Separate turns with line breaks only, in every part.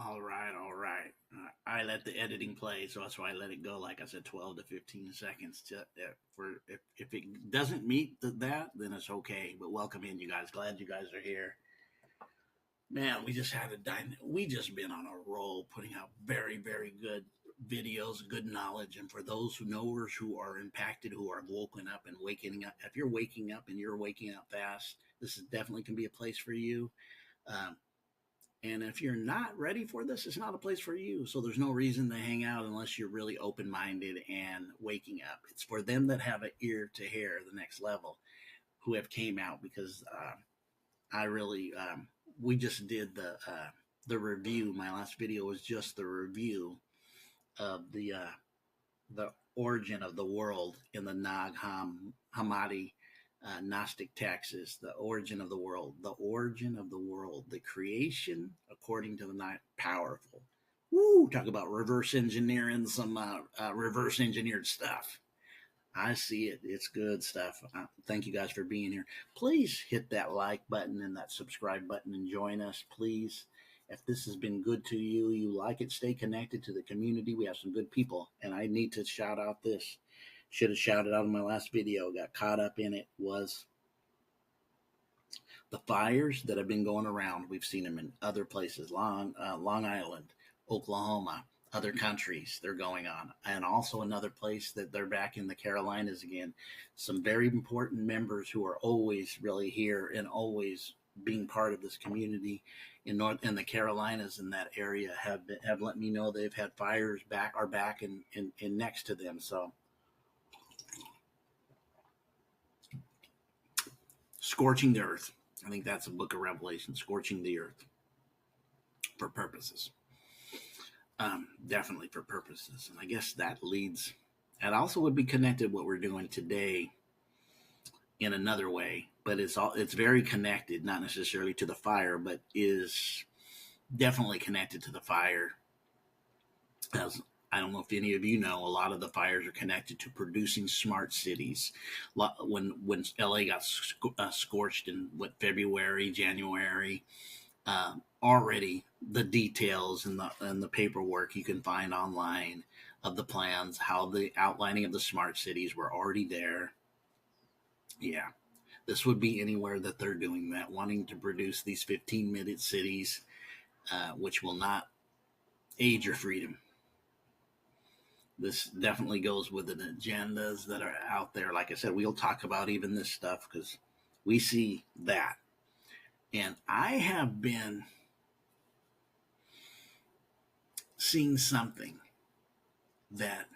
All right, all right. I let the editing play, so that's why I let it go. Like I said, 12 to 15 seconds. If it doesn't meet that, then it's okay. But welcome in, you guys. Glad you guys are here. Man, we just had we just been on a roll, putting out very good videos, good knowledge, and for those who knowers who are impacted, who are woken up and waking up. If you're waking up and you're waking up fast, this is definitely can be a place for you. Um, And if you're not ready for this, it's not a place for you. So there's no reason to hang out unless you're really open minded and waking up. It's for them that have an ear to hear the next level, who have came out because I really we just did the review. My last video was just the review of the origin of the world in the Nag Hammadi Gnostic texts, the origin of the world, the creation according to the night. Powerful. Woo! Talk about reverse engineering some reverse engineered stuff. I see it. It's good stuff. Thank you guys for being here. Please hit that like button and that subscribe button and join us, please. If this has been good to you, you like it, stay connected to the community. We have some good people. And I need to shout out this. Should have shouted out in my last video. Got caught up in it. Was the fires that have been going around. We've seen them in other places. Long Island, Oklahoma, other countries they're going on, and also another place that they're back in the Carolinas again. Some very important members who are always really here and always being part of this community in the Carolinas in that area have let me know they've had fires back in next to them. So scorching the earth. I think that's a book of Revelation, scorching the earth for purposes. Definitely for purposes. And I guess that also would be connected what we're doing today in another way, but it's very connected, not necessarily to the fire, but is definitely connected to the fire. As I don't know if any of you know, a lot of the fires are connected to producing smart cities. When LA got scorched in February, January, already the details and the paperwork you can find online of the plans, how the outlining of the smart cities were already there. Yeah, this would be anywhere that they're doing that, wanting to produce these 15-minute cities, which will not aid your freedom. This definitely goes with the agendas that are out there. Like I said, we'll talk about even this stuff because we see that. And I have been seeing something that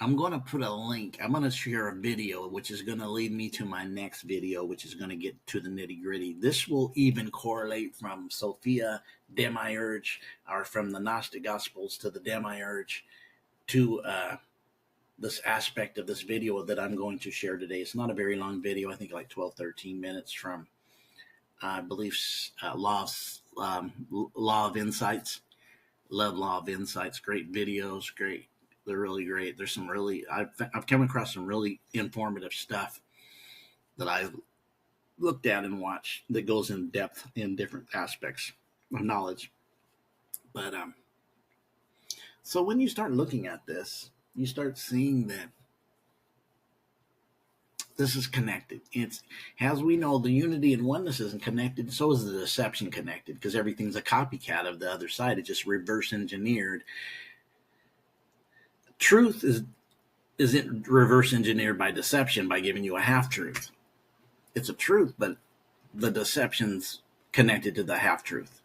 I'm going to put a link. I'm going to share a video, which is going to lead me to my next video, which is going to get to the nitty gritty. This will even correlate from Sophia Demiurge, or from the Gnostic Gospels to the Demiurge, to this aspect of this video that I'm going to share today. It's not a very long video. I think like 12, 13 minutes from, I believe, Law of Insights. Love Law of Insights. Great videos. Great. They're really great. There's some really, I've come across some really informative stuff that I looked at and watched that goes in depth in different aspects of knowledge. But so when you start looking at this, you start seeing that this is connected. It's, as we know, the unity and oneness isn't connected. So is the deception connected, because everything's a copycat of the other side. It's just reverse engineered. Truth isn't reverse engineered by deception, by giving you a half truth. It's a truth, but the deception's connected to the half truth.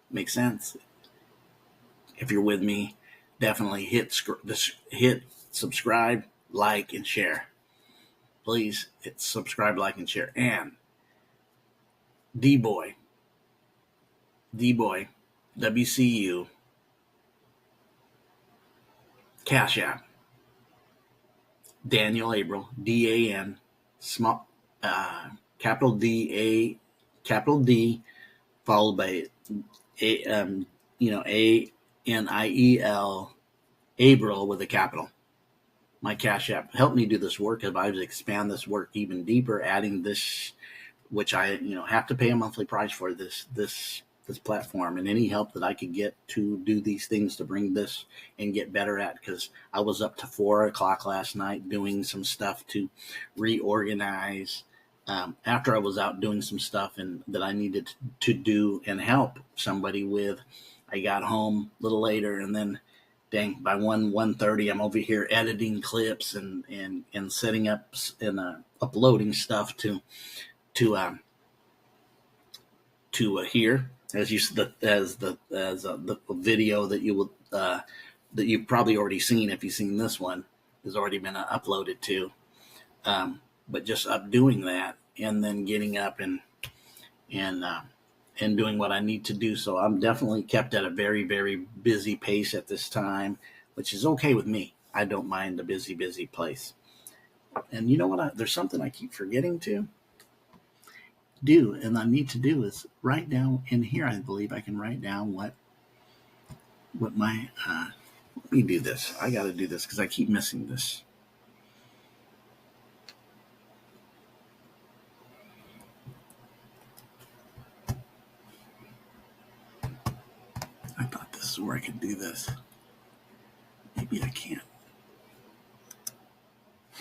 Makes sense? If you're with me, definitely hit subscribe, like, and share. Please hit subscribe, like, and share. And dboy, WCU, cashapp, Daniel Abril, DAN, small, capital D, followed by ANIEL, Abril with a capital. My Cash App. Help me do this work if I expand this work even deeper, adding this, which I have to pay a monthly price for this this platform, and any help that I could get to do these things to bring this and get better at, because I was up to 4 o'clock last night doing some stuff to reorganize after I was out doing some stuff and that I needed to do and help somebody with. I got home a little later, and then dang, by 1:30 I'm over here editing clips and setting up and uploading stuff to here, as the video that you will that you've probably already seen. If you've seen this one, has already been uploaded to. But just up doing that, and then getting up and doing what I need to do. So I'm definitely kept at a very, very busy pace at this time, which is okay with me. I don't mind the busy place. And you know what? There's something I keep forgetting to do, and I need to do is write down in here. I believe I can write down what my let me do this. I got to do this because I keep missing this. I thought this is where I could do this. Maybe I can't.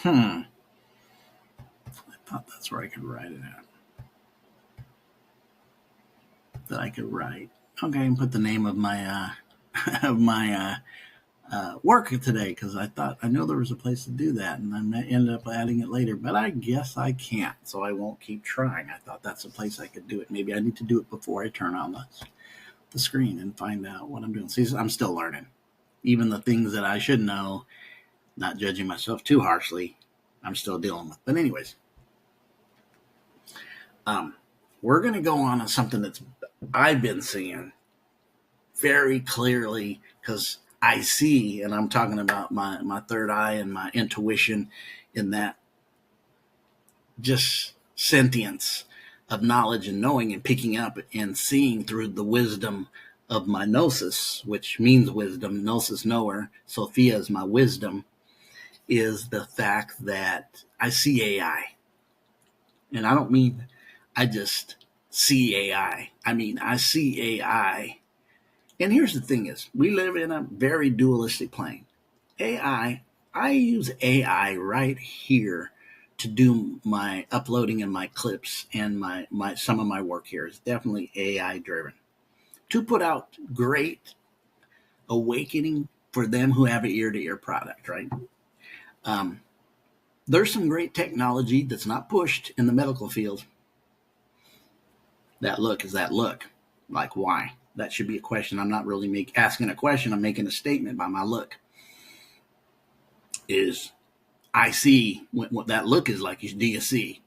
I thought that's where I could write it at. That I could write. Okay, and put the name of my of my work today, because I know there was a place to do that, and I ended up adding it later. But I guess I can't, so I won't keep trying. I thought that's a place I could do it. Maybe I need to do it before I turn on the screen and find out what I'm doing. See, I'm still learning. Even the things that I should know, not judging myself too harshly, I'm still dealing with. But anyways, we're going to go on to something that's I've been seeing very clearly, because I see, and I'm talking about my third eye and my intuition, in that just sentience of knowledge and knowing and picking up and seeing through the wisdom of my gnosis, which means wisdom, gnosis knower. Sophia is my wisdom, is the fact that I see AI. And I don't mean I just see AI. I mean, I see AI. And here's the thing is, we live in a very dualistic plane. AI, I use AI right here to do my uploading and my clips, and my some of my work here is definitely AI driven. To put out great awakening for them who have an ear-to-ear product, right? There's some great technology that's not pushed in the medical field. That look is that look. Like, why? That should be a question. I'm not really asking a question. I'm making a statement by my look. Is I see what that look is like. Is do you see?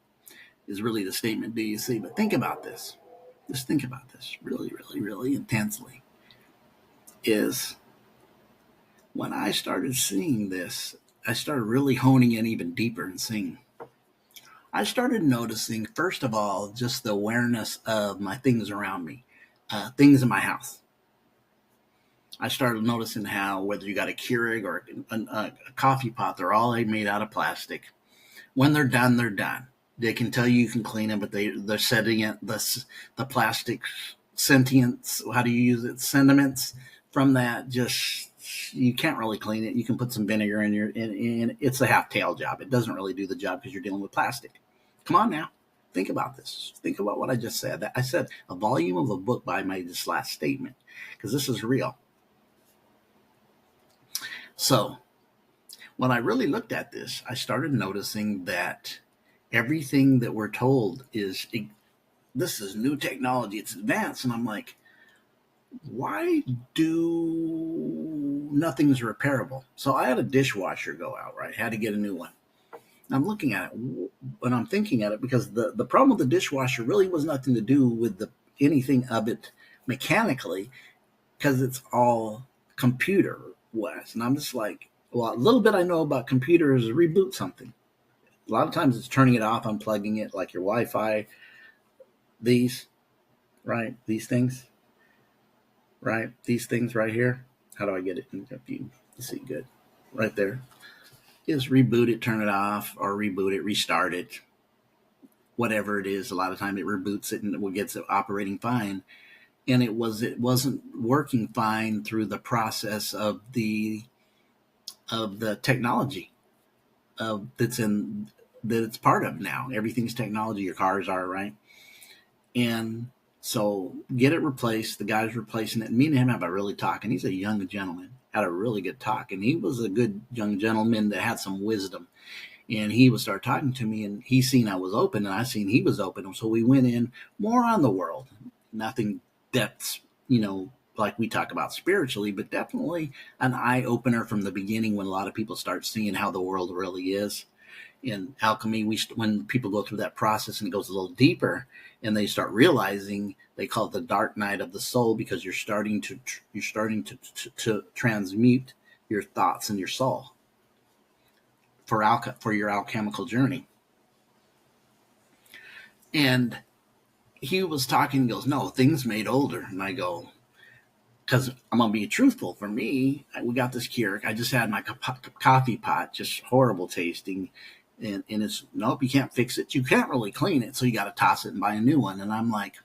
Is really the statement, do you see? But think about this. Just think about this really, really, really intensely. Is when I started seeing this, I started really honing in even deeper and seeing. I started noticing, first of all, just the awareness of my things around me, things in my house. I started noticing how, whether you got a Keurig or a coffee pot, they're all made out of plastic. When they're done, they're done. They can tell you can clean them, but they're setting it, the plastic sentience, how do you use it? Sentiments from that, just, you can't really clean it. You can put some vinegar in and it's a half-tail job. It doesn't really do the job because you're dealing with plastic. Come on now. Think about this. Think about what I just said. I said a volume of a book by this last statement, because this is real. So when I really looked at this, I started noticing that everything that we're told is, this is new technology, it's advanced. And I'm like, why do nothing's repairable? So I had a dishwasher go out, right? I had to get a new one. I'm looking at it, and I'm thinking at it, because the problem with the dishwasher really was nothing to do with anything of it mechanically, because it's all computer wise. And I'm just like, well, a little bit I know about computers is reboot something. A lot of times it's turning it off, unplugging it, like your Wi-Fi, these, right? These things, right? These things right here. How do I get it? You see good right there. Is reboot it, turn it off, or reboot it, restart it, whatever it is. A lot of time it reboots it and it gets it operating fine. and it wasn't working fine through the process of the technology that's in that it's part of now. Everything's technology. Your cars are, right, and so get it replaced. The guy's replacing it. And me and him have a really talk, and he's a young gentleman. Had a really good talk, and he was a good young gentleman that had some wisdom. And he would start talking to me, and he seen I was open, and I seen he was open. So we went in more on the world, nothing depths, like we talk about spiritually, but definitely an eye opener from the beginning when a lot of people start seeing how the world really is. In alchemy, when people go through that process and it goes a little deeper, and they start realizing, they call it the dark night of the soul, because you're starting to transmute your thoughts and your soul for your alchemical journey. And he was talking, he goes, no, things made older. And I go, because I'm going to be truthful. For me, we got this cure. I just had my coffee pot, just horrible tasting. And it's, nope, you can't fix it. You can't really clean it. So you got to toss it and buy a new one. And I'm like,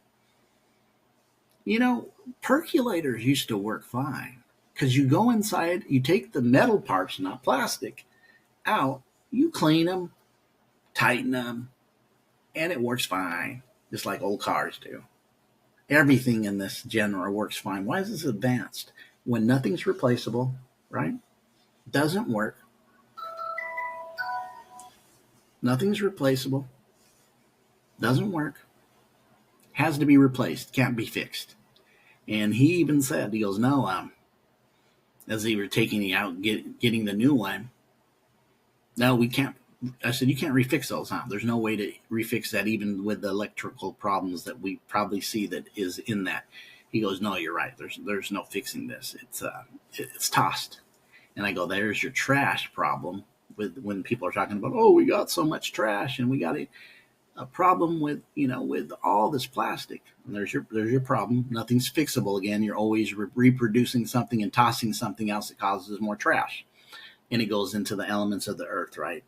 percolators used to work fine. Because you go inside, you take the metal parts, not plastic, out, you clean them, tighten them, and it works fine, just like old cars do. Everything in this genre works fine. Why is this advanced? When nothing's replaceable, right? Doesn't work. Nothing's replaceable. Doesn't work. Has to be replaced. Can't be fixed. And he even said, he goes, no, as they were taking it out, getting the new one, no, we can't. I said, you can't refix those, huh? There's no way to refix that, even with the electrical problems that we probably see that is in that. He goes, no, you're right. There's no fixing this. It's tossed. And I go, there's your trash problem. With when people are talking about, oh, we got so much trash and we got a problem with with all this plastic. And there's your problem. Nothing's fixable. Again, you're always reproducing something and tossing something else that causes more trash. And it goes into the elements of the earth, right?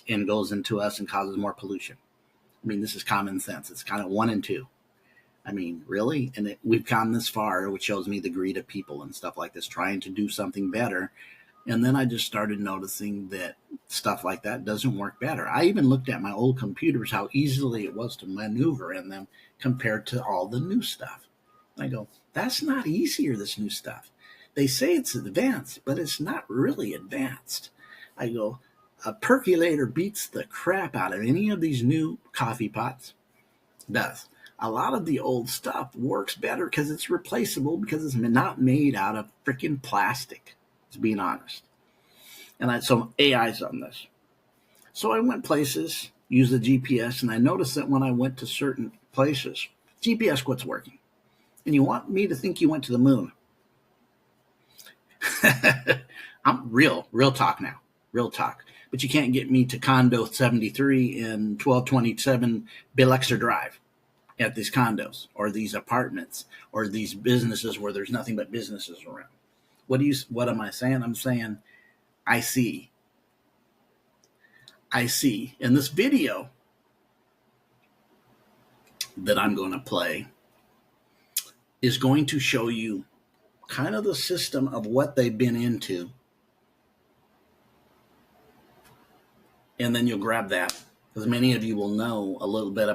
And goes into us and causes more pollution. I mean, this is common sense. It's kind of 1 and 2. I mean, really? And we've come this far, which shows me the greed of people and stuff like this, trying to do something better. And then I just started noticing that stuff like that doesn't work better. I even looked at my old computers, how easily it was to maneuver in them compared to all the new stuff. And I go, that's not easier, this new stuff. They say it's advanced, but it's not really advanced. I go, a percolator beats the crap out of any of these new coffee pots. It does. A lot of the old stuff works better because it's replaceable, because it's not made out of freaking plastic, to being honest. And so AI's on this. So I went places, used the GPS, and I noticed that when I went to certain places, GPS quits working. And you want me to think you went to the moon. I'm real talk now. Real talk. But you can't get me to condo 73 in 1227 Billexer Drive at these condos or these apartments or these businesses where there's nothing but businesses around. What am I saying? I'm saying I see in this video that I'm going to play is going to show you kind of the system of what they've been into. And then you'll grab that, because many of you will know a little bit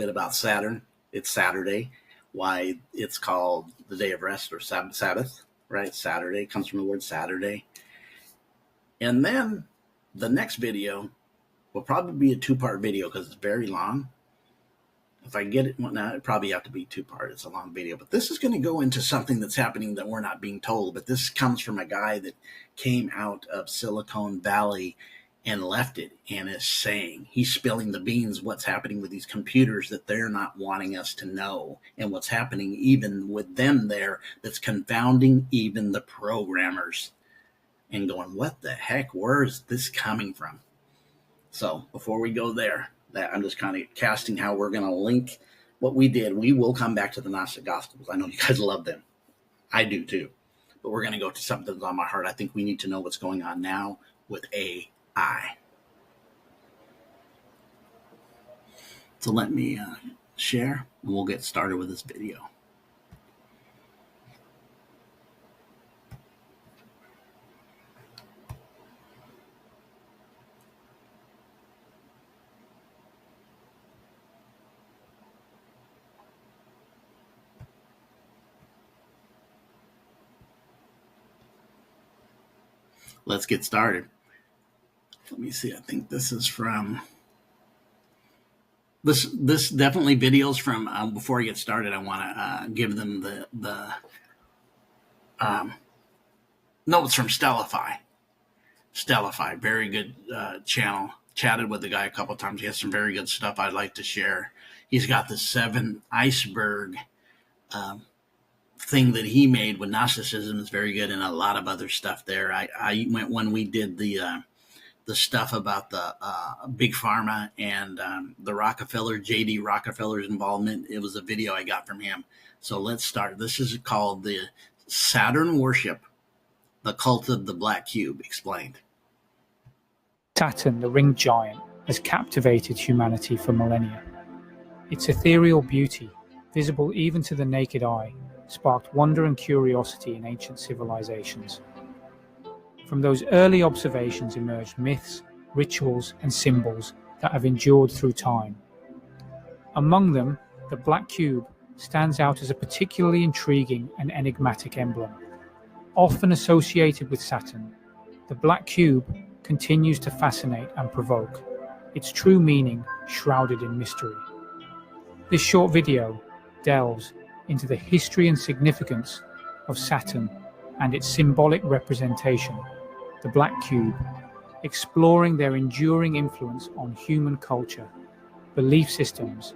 about Saturn. It's Saturday, why it's called the day of rest or Sabbath, right? Saturday comes from the word Saturday. And then the next video will probably be a 2-part video because it's very long. If I get it, now it'd probably have to be 2-part. It's a long video, but this is going to go into something that's happening that we're not being told. But this comes from a guy that came out of Silicon Valley and left it, and is saying, he's spilling the beans, what's happening with these computers that they're not wanting us to know, and what's happening even with them there that's confounding even the programmers and going, what the heck, where is this coming from? So before we go there, I'm just kind of casting how we're going to link what we did. We will come back to the Gnostic Gospels. I know you guys love them. I do too. But we're going to go to something that's on my heart. I think we need to know what's going on now with AI. So let me share, and we'll get started with this video. let's get started. Let me see. I think this is from this definitely videos from. Before I get started, I want to give them the notes from Stellify. Stellify, very good channel. Chatted with the guy a couple of times. He has some very good stuff I'd like to share. He's got the 7 iceberg thing that he made with Gnosticism is very good, and a lot of other stuff there. I went when we did the stuff about the big pharma and the Rockefeller, J.D. Rockefeller's involvement. It was a video I got from him. So let's start. This is called the Saturn worship, the cult of the black cube, explained.
Saturn, the ringed giant, has captivated humanity for millennia. Its ethereal beauty, visible even to the naked eye, sparked wonder and curiosity in ancient civilizations. From those early observations emerged myths, rituals, and symbols that have endured through time. Among them, the black cube stands out as a particularly intriguing and enigmatic emblem. Often associated with Saturn, the black cube continues to fascinate and provoke, its true meaning shrouded in mystery. This short video delves into the history and significance of Saturn and its symbolic representation, the black cube, exploring their enduring influence on human culture, belief systems,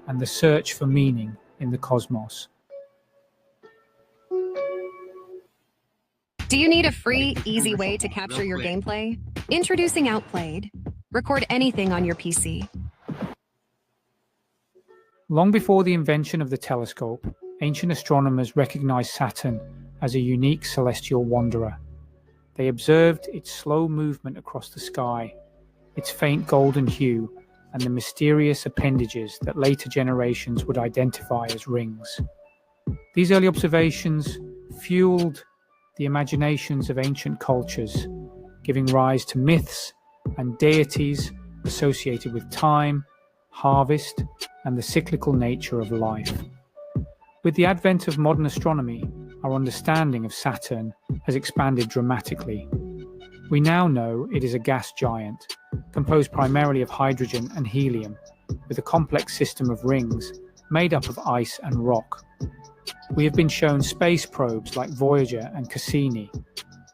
and the search for meaning in the cosmos.
Do you need a free, easy way to capture your gameplay? Introducing Outplayed. Record anything on your PC.
Long before the invention of the telescope, ancient astronomers recognized Saturn as a unique celestial wanderer. They observed its slow movement across the sky, its faint golden hue, and the mysterious appendages that later generations would identify as rings. These early observations fueled the imaginations of ancient cultures, giving rise to myths and deities associated with time, harvest, and the cyclical nature of life. With the advent of modern astronomy, our understanding of Saturn has expanded dramatically. We now know it is a gas giant, composed primarily of hydrogen and helium, with a complex system of rings made up of ice and rock. We have been shown space probes like Voyager and Cassini,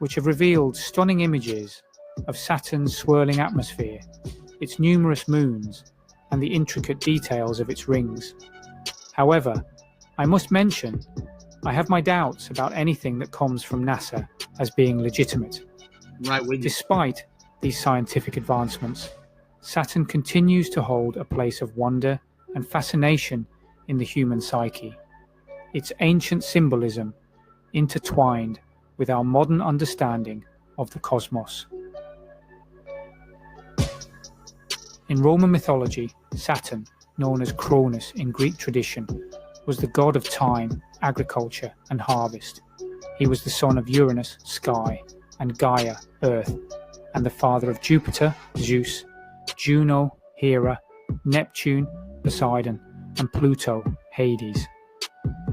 which have revealed stunning images of Saturn's swirling atmosphere, its numerous moons, and the intricate details of its rings. However, I must mention, I have my doubts about anything that comes from NASA as being legitimate.
Right.
Despite these scientific advancements, Saturn continues to hold a place of wonder and fascination in the human psyche. Its ancient symbolism intertwined with our modern understanding of the cosmos. In Roman mythology, Saturn, known as Cronus in Greek tradition, was the god of time, agriculture, and harvest. He was the son of Uranus, sky, and Gaia, earth, and the father of Jupiter, Zeus, Juno, Hera, Neptune, Poseidon, and Pluto, Hades.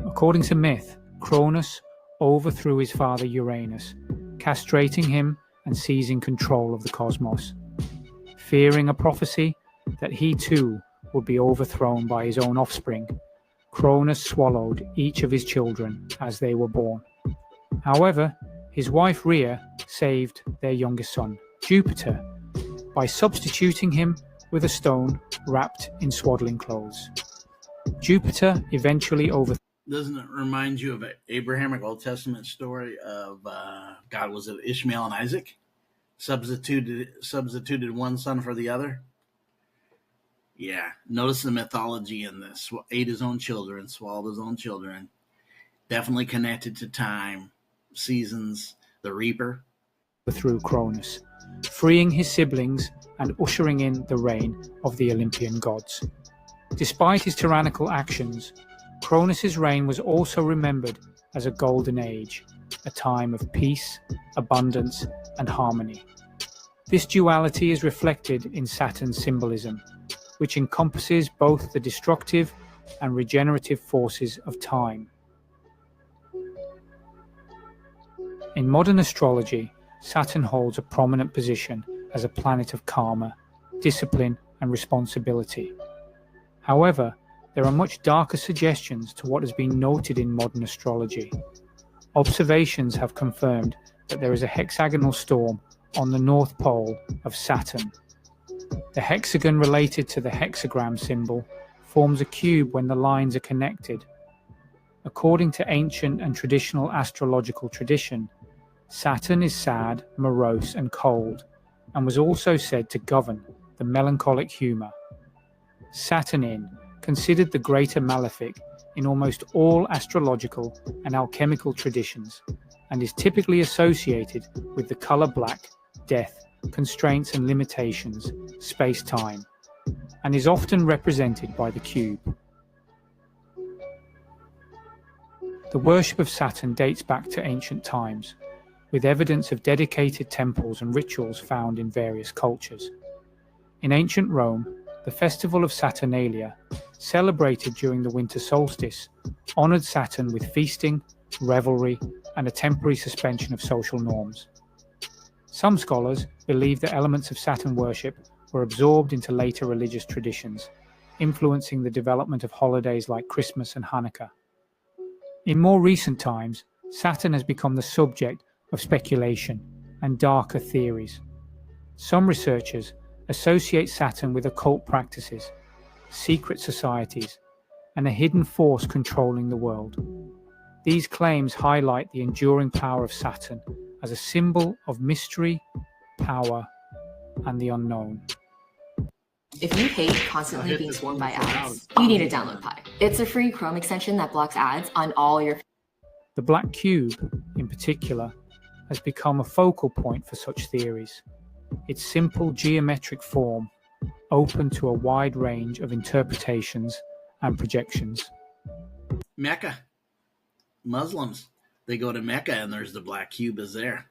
According to myth, Cronus overthrew his father Uranus, castrating him and seizing control of the cosmos. Fearing a prophecy that he too would be overthrown by his own offspring, Cronus swallowed each of his children as they were born. However, his wife Rhea saved their youngest son, Jupiter, by substituting him with a stone wrapped in swaddling clothes. Jupiter eventually overthrew.
Doesn't it remind you of an Abrahamic Old Testament story of God, was it Ishmael and Isaac? Substituted one son for the other? Yeah. Notice the mythology in this. Ate his own children, swallowed his own children. Definitely connected to time, seasons, the reaper.
Through Cronus, freeing his siblings and ushering in the reign of the Olympian gods. Despite his tyrannical actions, Cronus's reign was also remembered as a golden age, a time of peace, abundance, and harmony. This duality is reflected in Saturn's symbolism, which encompasses both the destructive and regenerative forces of time. In modern astrology, Saturn holds a prominent position as a planet of karma, discipline, and responsibility. However, there are much darker suggestions to what has been noted in modern astrology. Observations have confirmed that there is a hexagonal storm on the North Pole of Saturn. The hexagon related to the hexagram symbol forms a cube when the lines are connected. According to ancient and traditional astrological tradition, Saturn is sad, morose, and cold, and was also said to govern the melancholic humour. Saturn considered the greater malefic in almost all astrological and alchemical traditions, and is typically associated with the colour black, death, constraints and limitations, space-time, and is often represented by the cube. The worship of Saturn dates back to ancient times, with evidence of dedicated temples and rituals found in various cultures. In ancient Rome, the festival of Saturnalia, celebrated during the winter solstice, honoured Saturn with feasting, revelry, and a temporary suspension of social norms. Some scholars believe that elements of Saturn worship were absorbed into later religious traditions, influencing the development of holidays like Christmas and Hanukkah. In more recent times, Saturn has become the subject of speculation and darker theories. Some researchers associate Saturn with occult practices, secret societies, and a hidden force controlling the world. These claims highlight the enduring power of Saturn as a symbol of mystery, power, and the unknown.
If you hate constantly being swarmed by ads, you need to download Pi. It's a free Chrome extension that blocks ads on all your...
The black cube, in particular, has become a focal point for such theories. Its simple geometric form, open to a wide range of interpretations and projections.
Mecca. Muslims, they go to Mecca and there's the black cube is there.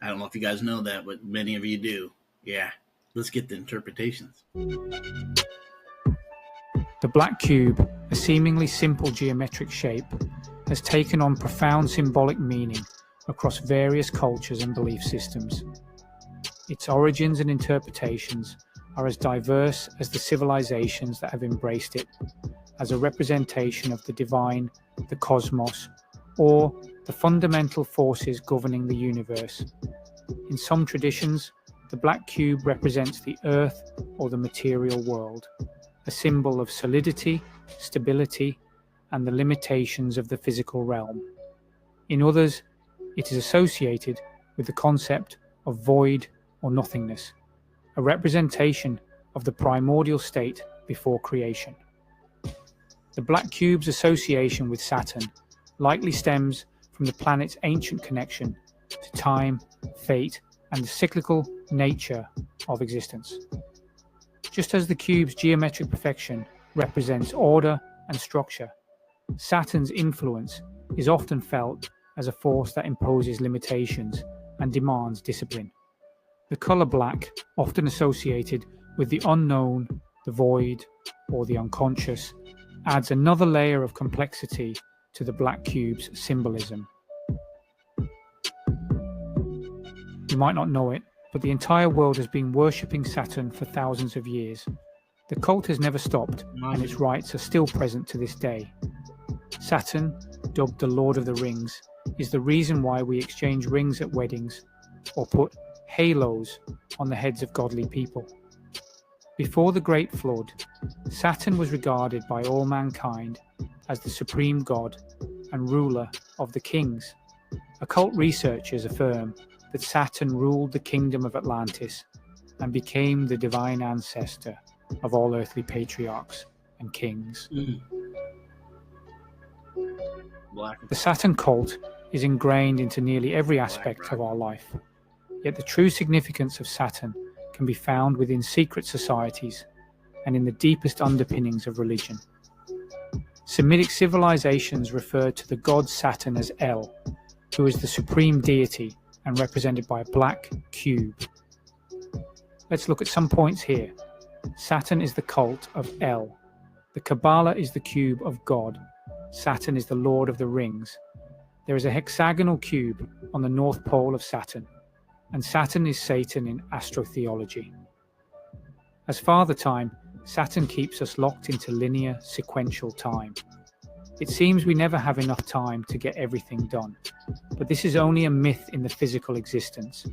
I don't know if you guys know that, but many of you do. Yeah, let's get the interpretations.
The black cube, a seemingly simple geometric shape, has taken on profound symbolic meaning across various cultures and belief systems. Its origins and interpretations are as diverse as the civilizations that have embraced it, as a representation of the divine, the cosmos, or the fundamental forces governing the universe. In some traditions, the black cube represents the earth or the material world, a symbol of solidity, stability, and the limitations of the physical realm. In others, it is associated with the concept of void or nothingness, a representation of the primordial state before creation. The black cube's association with Saturn likely stems from the planet's ancient connection to time, fate, and the cyclical nature of existence. Just as the cube's geometric perfection represents order and structure, Saturn's influence is often felt as a force that imposes limitations and demands discipline. The colour black, often associated with the unknown, the void, or the unconscious, adds another layer of complexity to the black cube's symbolism. You might not know it, but the entire world has been worshipping Saturn for thousands of years. The cult has never stopped, and its rites are still present to this day. Saturn, dubbed the Lord of the Rings, is the reason why we exchange rings at weddings or put halos on the heads of godly people. Before the Great Flood, Saturn was regarded by all mankind as the supreme god and ruler of the kings. Occult researchers affirm that Saturn ruled the kingdom of Atlantis and became the divine ancestor of all earthly patriarchs and kings. The Saturn cult is ingrained into nearly every aspect of our life, yet the true significance of Saturn can be found within secret societies and in the deepest underpinnings of religion. Semitic civilizations referred to the god Saturn as El, who is the supreme deity and represented by a black cube. Let's look at some points here. Saturn is the cult of El. The Kabbalah is the cube of God. Saturn is the Lord of the Rings. There is a hexagonal cube on the north pole of Saturn, and Saturn is Satan in astrotheology. As Father Time, Saturn keeps us locked into linear, sequential time. It seems we never have enough time to get everything done, but this is only a myth in the physical existence,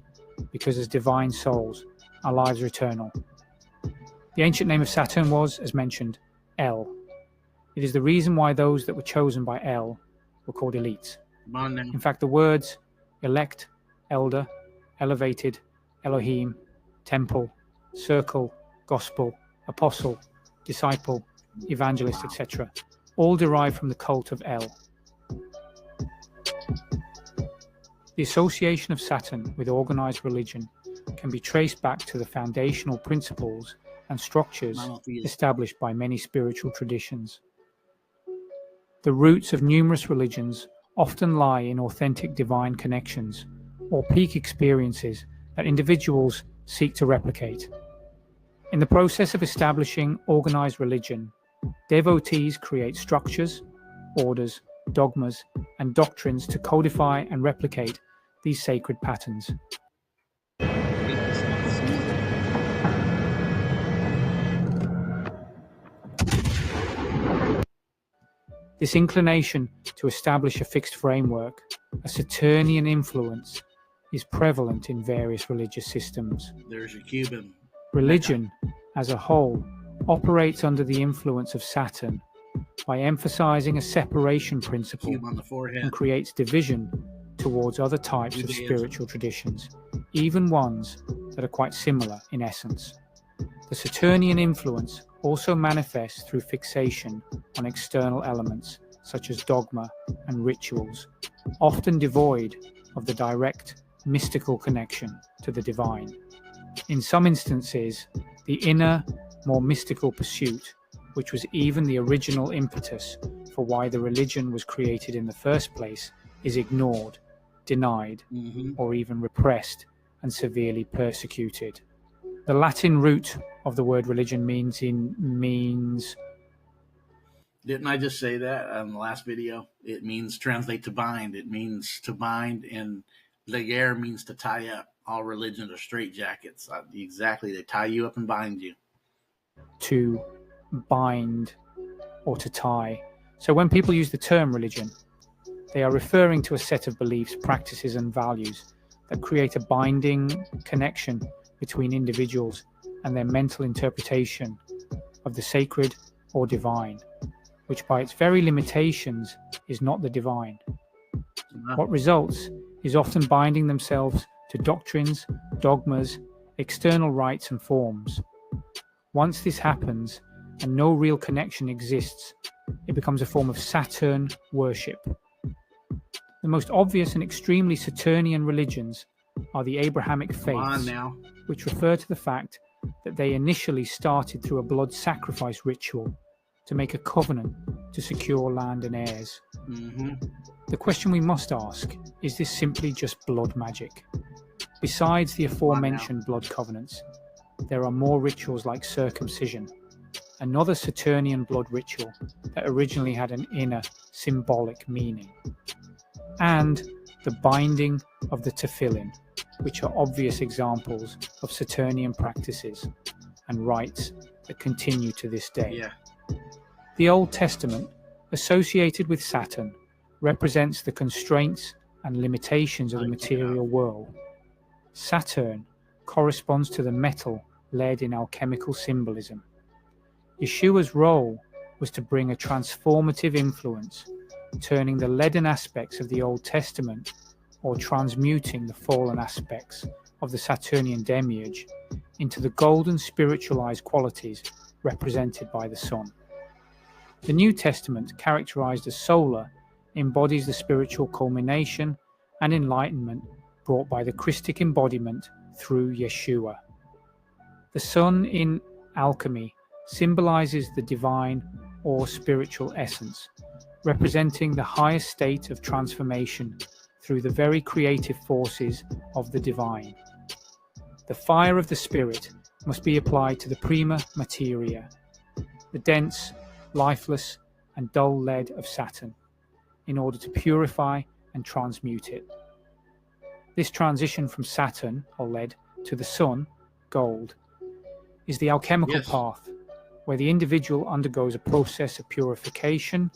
because as divine souls, our lives are eternal. The ancient name of Saturn was, as mentioned, El. It is the reason why those that were chosen by El were called elites. In fact, the words elect, elder, elevated, Elohim, temple, circle, gospel, apostle, disciple, evangelist, etc., all derive from the cult of El. The association of Saturn with organized religion can be traced back to the foundational principles and structures established by many spiritual traditions. The roots of numerous religions often lie in authentic divine connections or peak experiences that individuals seek to replicate. In the process of establishing organized religion, devotees create structures, orders, dogmas, and doctrines to codify and replicate these sacred patterns. This inclination to establish a fixed framework, a Saturnian influence, is prevalent in various religious systems.
There's your Cuban.
Religion, as a whole, operates under the influence of Saturn by emphasizing a separation principle
Cube on the forehead.
and creates division towards other types of spiritual traditions, even ones that are quite similar in essence. The Saturnian influence also manifests through fixation on external elements such as dogma and rituals, often devoid of the direct mystical connection to the divine. In some instances, the inner, more mystical pursuit, which was even the original impetus for why the religion was created in the first place, is ignored, denied, or even repressed and severely persecuted. The Latin root of the word religion means.
Didn't I just say that on the last video? It means translate to bind. It means to bind, and leger means to tie up. All religions are straitjackets. Exactly, they tie you up and bind you.
To bind or to tie. So when people use the term religion, they are referring to a set of beliefs, practices, and values that create a binding connection between individuals and their mental interpretation of the sacred or divine, which by its very limitations is not the divine. What results is often binding themselves to doctrines, dogmas, external rites and forms. Once this happens and no real connection exists, it becomes a form of Saturn worship. The most obvious and extremely Saturnian religions are the Abrahamic faiths, which refer to the fact that they initially started through a blood sacrifice ritual to make a covenant to secure land and heirs. The question we must ask, is this simply just blood magic? Besides the aforementioned blood covenants, there are more rituals like circumcision, another Saturnian blood ritual that originally had an inner symbolic meaning, and the binding of the tefillin, which are obvious examples of Saturnian practices and rites that continue to this day. The Old Testament, associated with Saturn, represents the constraints and limitations of the material world. Saturn corresponds to the metal led in alchemical symbolism. Yeshua's role was to bring a transformative influence, turning the leaden aspects of the Old Testament or transmuting the fallen aspects of the Saturnian demiurge into the golden spiritualized qualities represented by the sun. The New Testament, characterized as solar, embodies the spiritual culmination and enlightenment brought by the Christic embodiment through Yeshua. The sun in alchemy symbolizes the divine or spiritual essence, representing the highest state of transformation through the very creative forces of the divine. The fire of the spirit must be applied to the prima materia, the dense, lifeless, and dull lead of Saturn, in order to purify and transmute it. This transition from Saturn, or lead, to the Sun, gold, is the alchemical path, where the individual undergoes a process of purification,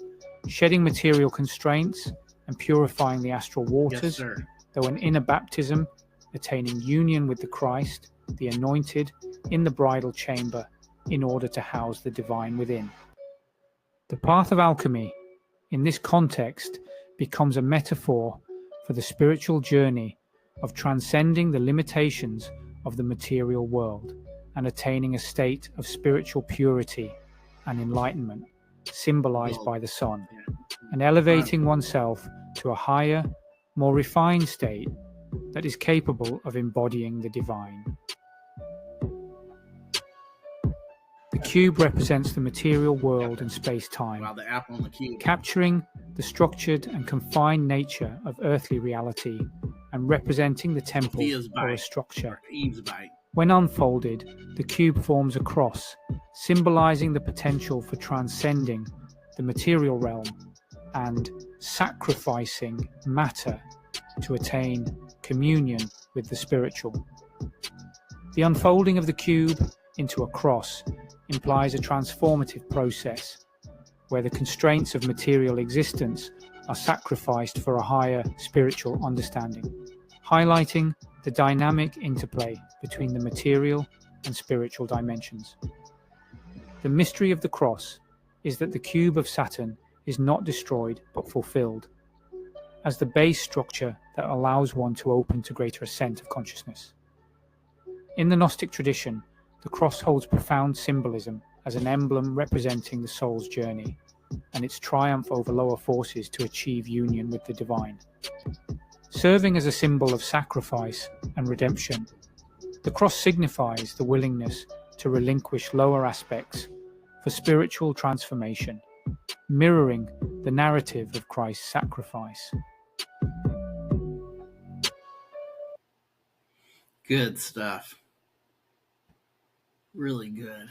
shedding material constraints and purifying the astral waters, though an inner baptism, attaining union with the Christ, the anointed, in the bridal chamber, in order to house the divine within. The path of alchemy, in this context, becomes a metaphor for the spiritual journey of transcending the limitations of the material world and attaining a state of spiritual purity and enlightenment, symbolized by the sun, and elevating oneself to a higher, more refined state that is capable of embodying the divine. The cube represents the material world and space-time, capturing the structured and confined nature of earthly reality and representing the temple or a structure. When unfolded, the cube forms a cross, symbolizing the potential for transcending the material realm and sacrificing matter to attain communion with the spiritual. The unfolding of the cube into a cross implies a transformative process where the constraints of material existence are sacrificed for a higher spiritual understanding, highlighting the dynamic interplay between the material and spiritual dimensions. The mystery of the cross is that the cube of Saturn is not destroyed but fulfilled, as the base structure that allows one to open to greater ascent of consciousness. In the Gnostic tradition, the cross holds profound symbolism as an emblem representing the soul's journey and its triumph over lower forces to achieve union with the divine. Serving as a symbol of sacrifice and redemption, the cross signifies the willingness to relinquish lower aspects for spiritual transformation, mirroring the narrative of Christ's sacrifice.
Good stuff. Really good.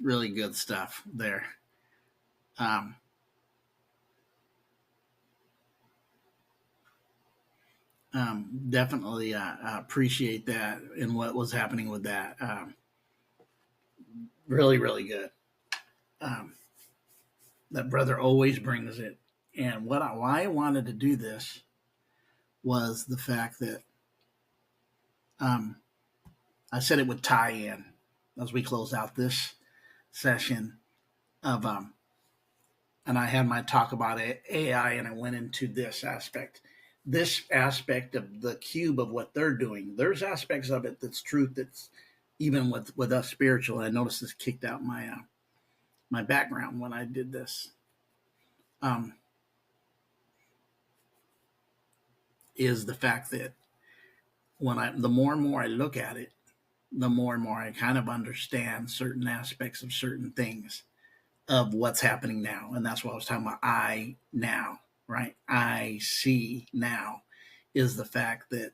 Really good stuff there. Definitely appreciate that and what was happening with that. Really, really good. That brother always brings it. And why I wanted to do this was the fact that I said it would tie in as we close out this session of and I had my talk about AI, and I went into this aspect of the cube of what they're doing. There's aspects of it that's truth, that's even with us spiritual. I noticed this kicked out my my background when I did this. Is the fact that the more and more I look at it, the more and more I kind of understand certain aspects of certain things of what's happening now. And that's what I was talking about. I now, right? I see now is the fact that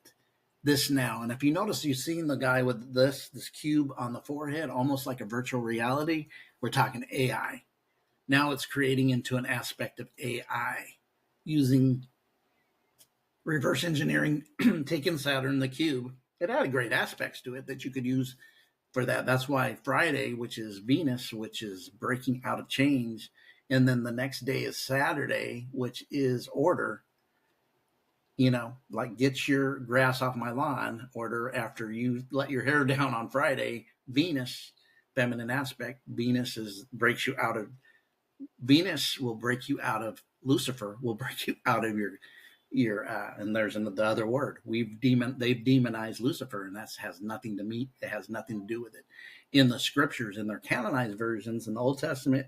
this now, and if you notice, you've seen the guy with this cube on the forehead, almost like a virtual reality. We're talking AI. Now it's creating into an aspect of AI using reverse engineering, taking Saturn, the cube. It had great aspects to it that you could use for that. That's why Friday, which is Venus, which is breaking out of change, and then the next day is Saturday, which is order. You know, like get your grass off my lawn order after you let your hair down on Friday. Venus, feminine aspect. Venus will break you out of Lucifer, will break you out of your and there's the other word. They've demonized Lucifer, and that has nothing to do with it. In the scriptures, in their canonized versions in the Old Testament,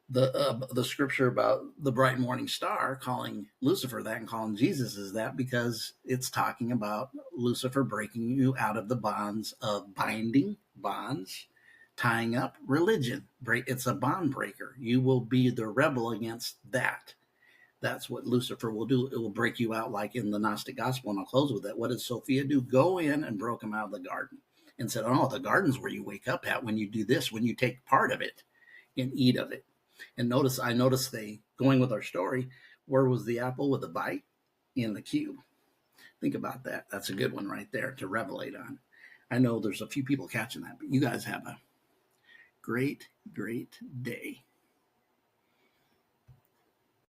the scripture about the bright morning star, calling Lucifer that and calling Jesus is that, because it's talking about Lucifer breaking you out of the bonds of bonds, tying up religion. It's a bond breaker. You will be the rebel against that. That's what Lucifer will do. It will break you out like in the Gnostic Gospel, and I'll close with that. What did Sophia do? Go in and broke him out of the garden and said, oh, the garden's where you wake up at when you do this, when you take part of it and eat of it. And I noticed they, going with our story, where was the apple with the bite? In the cube. Think about that. That's a good one right there to revelate on. I know there's a few people catching that, but you guys have a great, great day.